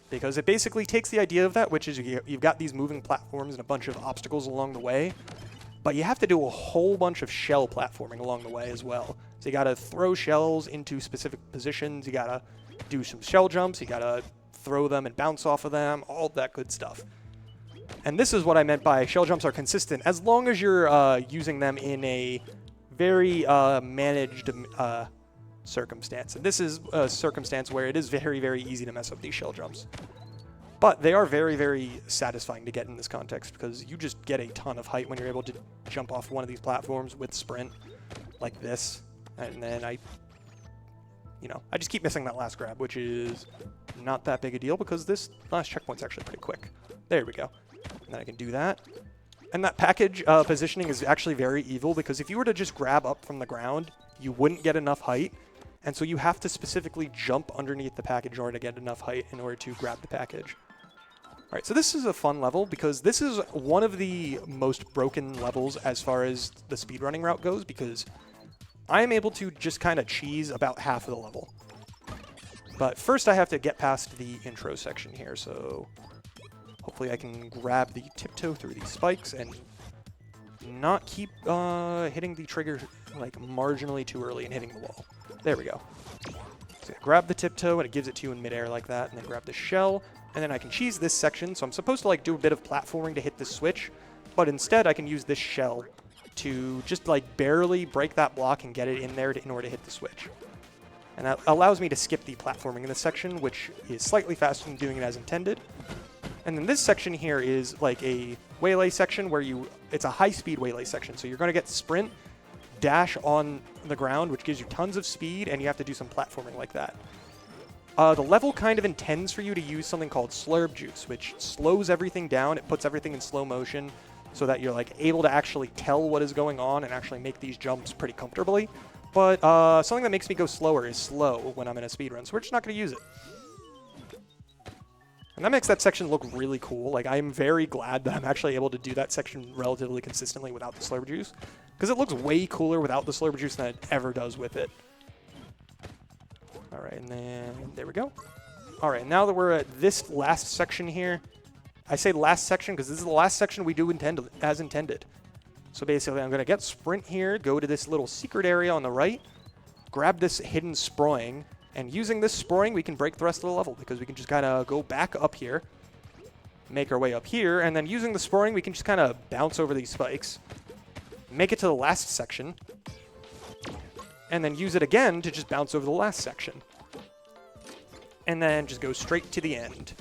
Because it basically takes the idea of that, which is you've got these moving platforms and a bunch of obstacles along the way, but you have to do a whole bunch of shell platforming along the way as well. So you gotta throw shells into specific positions, you gotta do some shell jumps, you gotta throw them and bounce off of them, all that good stuff. And this is what I meant by shell jumps are consistent, as long as you're using them in a very managed circumstance. And this is a circumstance where it is very, very easy to mess up these shell jumps. But they are very, very satisfying to get in this context, because you just get a ton of height when you're able to jump off one of these platforms with sprint, like this. And then I just keep missing that last grab, which is not that big a deal, because this last checkpoint's actually pretty quick. There we go. And then I can do that. And that package positioning is actually very evil, because if you were to just grab up from the ground, you wouldn't get enough height. And so you have to specifically jump underneath the package in order to get enough height in order to grab the package. All right, so this is a fun level, because this is one of the most broken levels as far as the speedrunning route goes, because I am able to just kind of cheese about half of the level. But first I have to get past the intro section here, so hopefully I can grab the tiptoe through these spikes and not keep hitting the trigger like marginally too early and hitting the wall. There we go. So grab the tiptoe and it gives it to you in midair like that, and then grab the shell, and then I can cheese this section. So I'm supposed to like do a bit of platforming to hit this switch, but instead I can use this shell to just like barely break that block and get it in there in order to hit the switch. And that allows me to skip the platforming in this section, which is slightly faster than doing it as intended. And then this section here is like a waylay section where it's a high-speed waylay section. So you're going to get sprint, dash on the ground, which gives you tons of speed, and you have to do some platforming like that. The level kind of intends for you to use something called slurb juice, which slows everything down. It puts everything in slow motion so that you're like able to actually tell what is going on and actually make these jumps pretty comfortably. But something that makes me go slower is slow when I'm in a speedrun, so we're just not going to use it. And that makes that section look really cool. Like, I'm very glad that I'm actually able to do that section relatively consistently without the slurb juice, because it looks way cooler without the slurb juice than it ever does with it. All right, and then there we go. All right, now that we're at this last section here, I say last section because this is the last section we do as intended. So basically, I'm going to get sprint here, go to this little secret area on the right, grab this hidden sproing, and using this sproing, we can break the rest of the level, because we can just kind of go back up here, make our way up here, and then using the sproing, we can just kind of bounce over these spikes, make it to the last section, and then use it again to just bounce over the last section. And then just go straight to the end.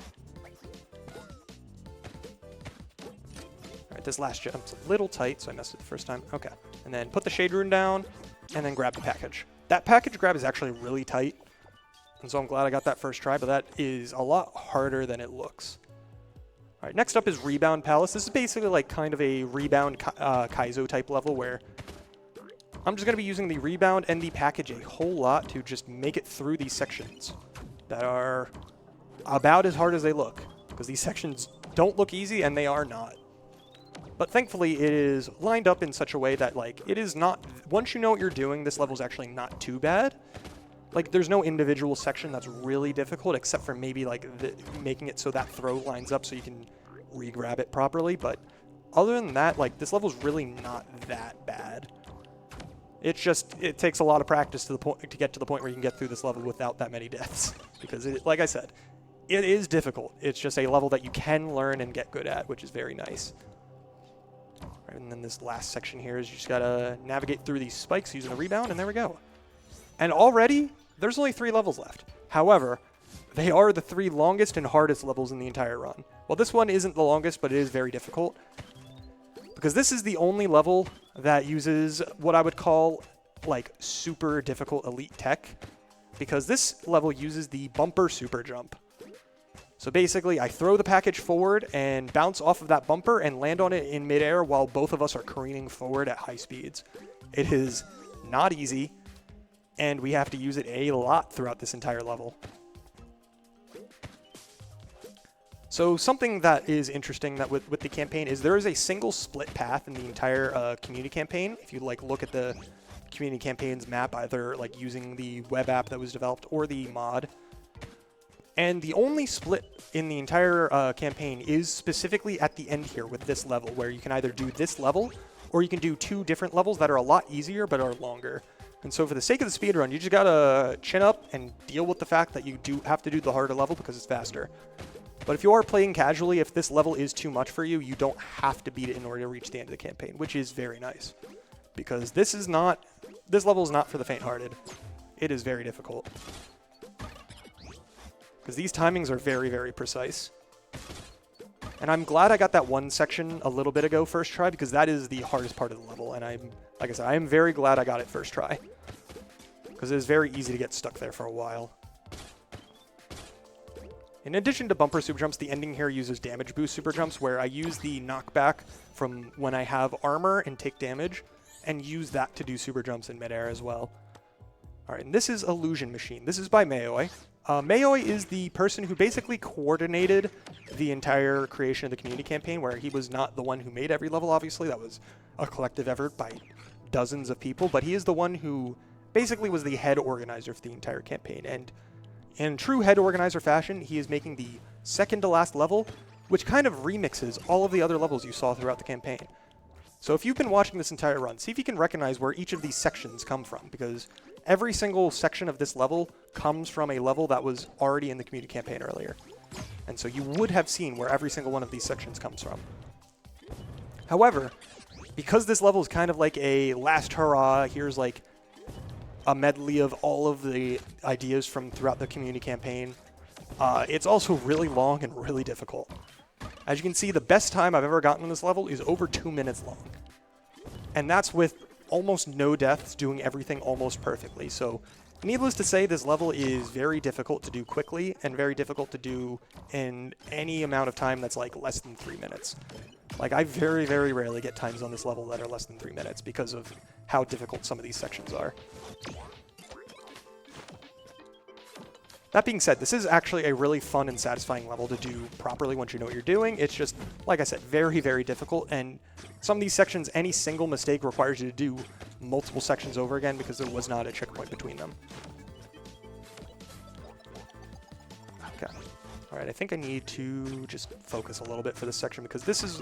All right, this last jump's a little tight, so I messed it the first time. Okay. And then put the shade rune down, and then grab the package. That package grab is actually really tight, and so I'm glad I got that first try, but that is a lot harder than it looks. All right, next up is Rebound Palace. This is basically like kind of a Rebound Kaizo type level where I'm just going to be using the Rebound and the package a whole lot to just make it through these sections that are about as hard as they look, because these sections don't look easy, and they are not. But thankfully, it is lined up in such a way that, like, it is not... Once you know what you're doing, this level is actually not too bad. Like, there's no individual section that's really difficult, except for maybe, like, making it so that throw lines up so you can re-grab it properly. But other than that, like, this level's really not that bad. It's just, it takes a lot of practice to get to the point where you can get through this level without that many deaths. Because, like I said, it is difficult. It's just a level that you can learn and get good at, which is very nice. And then this last section here is you just gotta navigate through these spikes using the rebound, and there we go. And already, there's only 3 levels left. However, they are the 3 longest and hardest levels in the entire run. Well, this one isn't the longest, but it is very difficult, because this is the only level that uses what I would call, like, super difficult elite tech, because this level uses the bumper super jump. So basically, I throw the package forward and bounce off of that bumper and land on it in midair while both of us are careening forward at high speeds. It is not easy, and we have to use it a lot throughout this entire level. So something that is interesting that with the campaign is there is a single split path in the entire community campaign. If you like look at the community campaign's map, either like using the web app that was developed or the mod. And the only split in the entire campaign is specifically at the end here with this level, where you can either do this level or you can do 2 different levels that are a lot easier but are longer. And so for the sake of the speedrun, you just gotta chin up and deal with the fact that you do have to do the harder level because it's faster. But if you are playing casually, if this level is too much for you, you don't have to beat it in order to reach the end of the campaign, which is very nice. Because this level is not for the faint-hearted. It is very difficult. Because these timings are very, very precise. And I'm glad I got that one section a little bit ago first try, because that is the hardest part of the level. And like I said, I am very glad I got it first try. Because it is very easy to get stuck there for a while. In addition to bumper super jumps, the ending here uses damage boost super jumps, where I use the knockback from when I have armor and take damage, and use that to do super jumps in midair as well. Alright, and this is Illusion Machine. This is by Mayoi. Mayoi is the person who basically coordinated the entire creation of the community campaign, where he was not the one who made every level, obviously. That was a collective effort by dozens of people, but he is the one who basically was the head organizer for the entire campaign. And in true head organizer fashion, he is making the second to last level, which kind of remixes all of the other levels you saw throughout the campaign. So if you've been watching this entire run, see if you can recognize where each of these sections come from, because every single section of this level comes from a level that was already in the community campaign earlier. And so you would have seen where every single one of these sections comes from. However, because this level is kind of like a last hurrah, here's like a medley of all of the ideas from throughout the community campaign, it's also really long and really difficult. As you can see, the best time I've ever gotten on this level is over 2 minutes long. And that's with almost no deaths, doing everything almost perfectly. So needless to say, this level is very difficult to do quickly and very difficult to do in any amount of time that's like less than 3 minutes. Like, I very, very rarely get times on this level that are less than 3 minutes because of how difficult some of these sections are. That being said, this is actually a really fun and satisfying level to do properly once you know what you're doing. It's just, like I said, very, very difficult, and some of these sections, any single mistake requires you to do multiple sections over again because there was not a checkpoint between them. Okay. Alright, I think I need to just focus a little bit for this section because this is,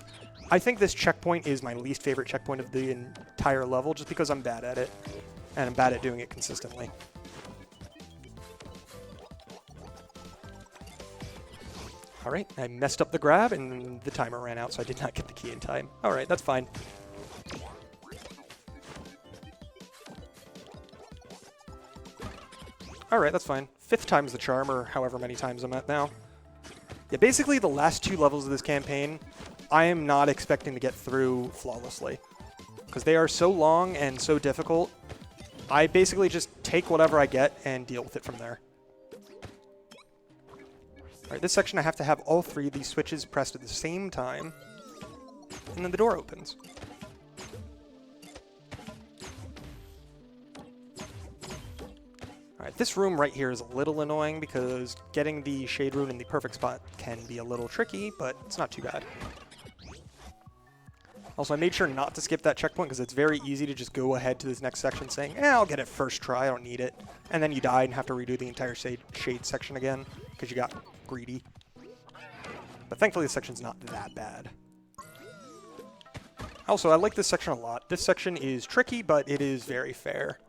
I think this checkpoint is my least favorite checkpoint of the entire level just because I'm bad at it, and I'm bad at doing it consistently. Alright, I messed up the grab and the timer ran out, so I did not get the key in time. Alright, that's fine. Alright, that's fine. 5th time's the charm, or however many times I'm at now. Yeah, basically the last 2 levels of this campaign, I am not expecting to get through flawlessly. Because they are so long and so difficult, I basically just take whatever I get and deal with it from there. Alright, this section I have to have all 3 of these switches pressed at the same time, and then the door opens. Alright, this room right here is a little annoying because getting the shade rune in the perfect spot can be a little tricky, but it's not too bad. Also, I made sure not to skip that checkpoint because it's very easy to just go ahead to this next section saying, I'll get it first try, I don't need it. And then you die and have to redo the entire shade section again because you got greedy. But thankfully this section's not that bad. Also, I like this section a lot. This section is tricky, but it is very fair.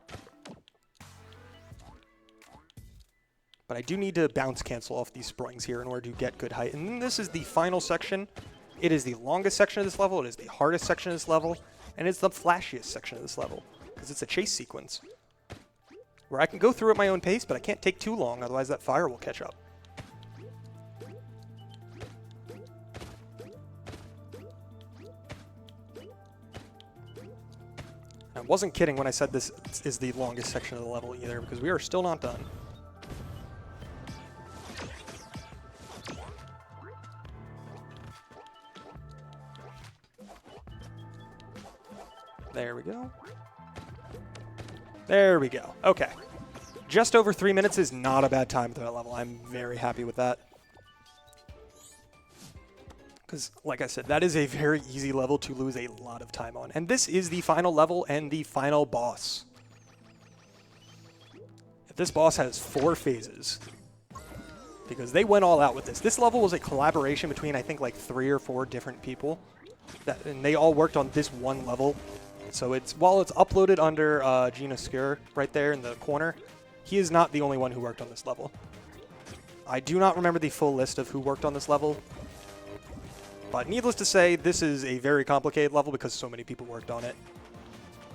But I do need to bounce cancel off these springs here in order to get good height. And then this is the final section. It is the longest section of this level, it is the hardest section of this level, and it's the flashiest section of this level, because it's a chase sequence. Where I can go through at my own pace, but I can't take too long, otherwise that fire will catch up. I wasn't kidding when I said this is the longest section of the level either, because we are still not done. There we go. There we go. Okay. Just over 3 minutes is not a bad time for that level. I'm very happy with that. Because, like I said, that is a very easy level to lose a lot of time on. And this is the final level and the final boss. This boss has 4 phases. Because they went all out with this. This level was a collaboration between, I think, like 3 or 4 different people. And they all worked on this one level. So while it's uploaded under Gina Skur right there in the corner, he is not the only one who worked on this level. I do not remember the full list of who worked on this level. But needless to say, this is a very complicated level because so many people worked on it.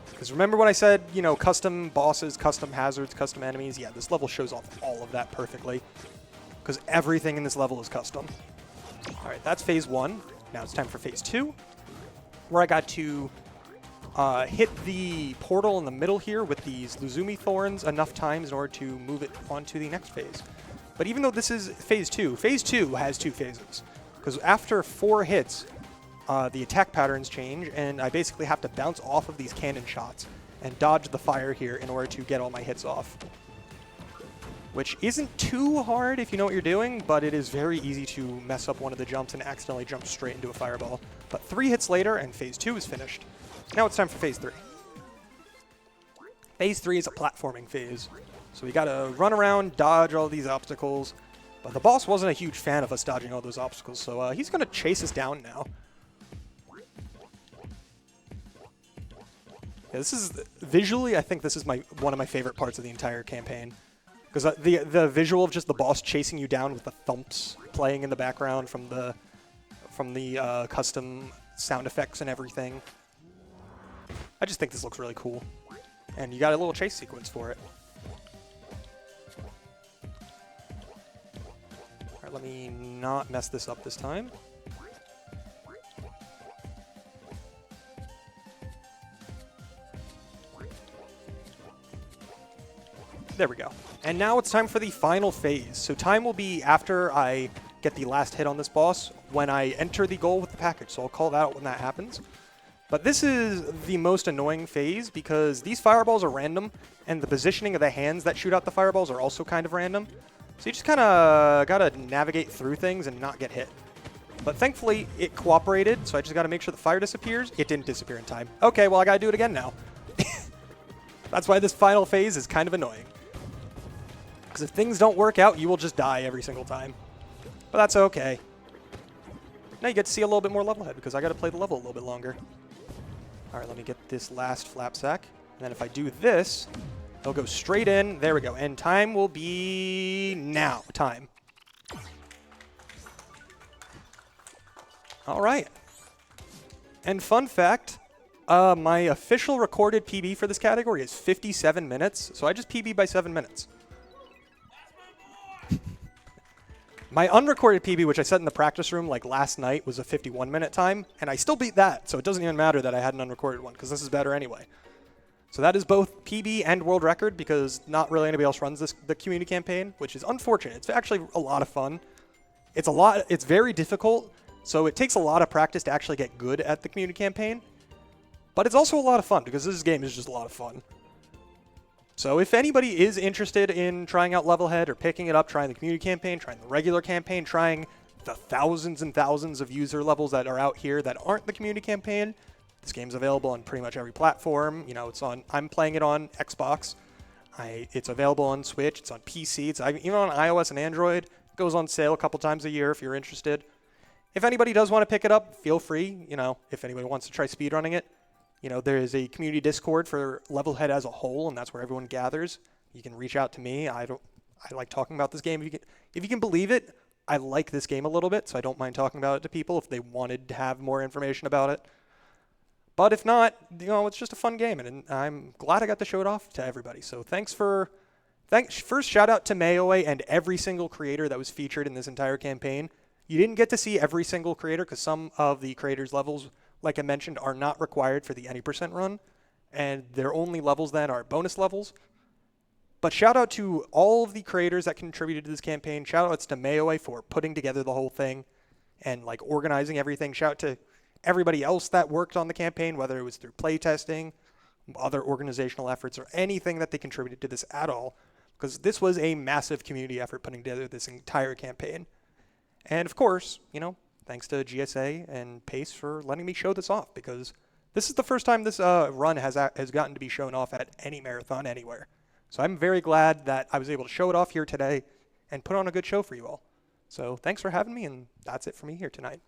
Because remember when I said, you know, custom bosses, custom hazards, custom enemies? Yeah, this level shows off all of that perfectly. Because everything in this level is custom. Alright, that's phase 1. Now it's time for phase 2, where I got to hit the portal in the middle here with these Luzumi thorns enough times in order to move it onto the next phase. But even though this is phase 2 has 2 phases. Because after 4 hits, the attack patterns change, and I basically have to bounce off of these cannon shots and dodge the fire here in order to get all my hits off. Which isn't too hard if you know what you're doing, but it is very easy to mess up one of the jumps and accidentally jump straight into a fireball. But 3 hits later, and phase 2 is finished. Now it's time for phase 3. Phase 3 is a platforming phase. So we gotta run around, dodge all these obstacles. But the boss wasn't a huge fan of us dodging all those obstacles, so he's going to chase us down now. Yeah, this is, visually, I think this is one of my favorite parts of the entire campaign. Because the visual of just the boss chasing you down with the thumps playing in the background from the custom sound effects and everything. I just think this looks really cool. And you got a little chase sequence for it. Let me not mess this up this time. There we go. And now it's time for the final phase. So time will be after I get the last hit on this boss when I enter the goal with the package. So I'll call that out when that happens. But this is the most annoying phase because these fireballs are random and the positioning of the hands that shoot out the fireballs are also kind of random. So you just kind of got to navigate through things and not get hit. But thankfully, it cooperated, so I just got to make sure the fire disappears. It didn't disappear in time. Okay, well, I got to do it again now. That's why this final phase is kind of annoying. Because if things don't work out, you will just die every single time. But that's okay. Now you get to see a little bit more Levelhead, because I got to play the level a little bit longer. All right, let me get this last flap sack. And then if I do this, it'll go straight in. There we go. And time will be now. Time. All right. And fun fact, my official recorded PB for this category is 57 minutes. So I just PB by 7 minutes. My unrecorded PB, which I set in the practice room like last night, was a 51-minute time. And I still beat that. So it doesn't even matter that I had an unrecorded one because this is better anyway. So that is both PB and world record because not really anybody else runs the community campaign, which is unfortunate. It's actually a lot of fun. It's very difficult, so it takes a lot of practice to actually get good at the community campaign. But it's also a lot of fun because this game is just a lot of fun. So if anybody is interested in trying out Levelhead or picking it up, trying the community campaign, trying the regular campaign, trying the thousands and thousands of user levels that are out here that aren't the community campaign, this game's available on pretty much every platform. You know, I'm playing it on Xbox. It's available on Switch. It's on PC. It's even on iOS and Android. It goes on sale a couple times a year if you're interested. If anybody does want to pick it up, feel free. You know, if anybody wants to try speedrunning it, you know, there is a community Discord for Levelhead as a whole, and that's where everyone gathers. You can reach out to me. I like talking about this game. If you can believe it, I like this game a little bit, so I don't mind talking about it to people if they wanted to have more information about it. But if not, you know, it's just a fun game, and I'm glad I got to show it off to everybody. So first shout out to Mayoe and every single creator that was featured in this entire campaign. You didn't get to see every single creator because some of the creators' levels, like I mentioned, are not required for the any % run, and their only levels then are bonus levels. But shout out to all of the creators that contributed to this campaign. Shout outs to Mayoe for putting together the whole thing and like organizing everything. Shout out to everybody else that worked on the campaign, whether it was through playtesting, other organizational efforts, or anything that they contributed to this at all, because this was a massive community effort putting together this entire campaign. And of course, thanks to GSA and Pace for letting me show this off, because this is the first time this run has gotten to be shown off at any marathon anywhere. So I'm very glad that I was able to show it off here today and put on a good show for you all. So thanks for having me, and that's it for me here tonight.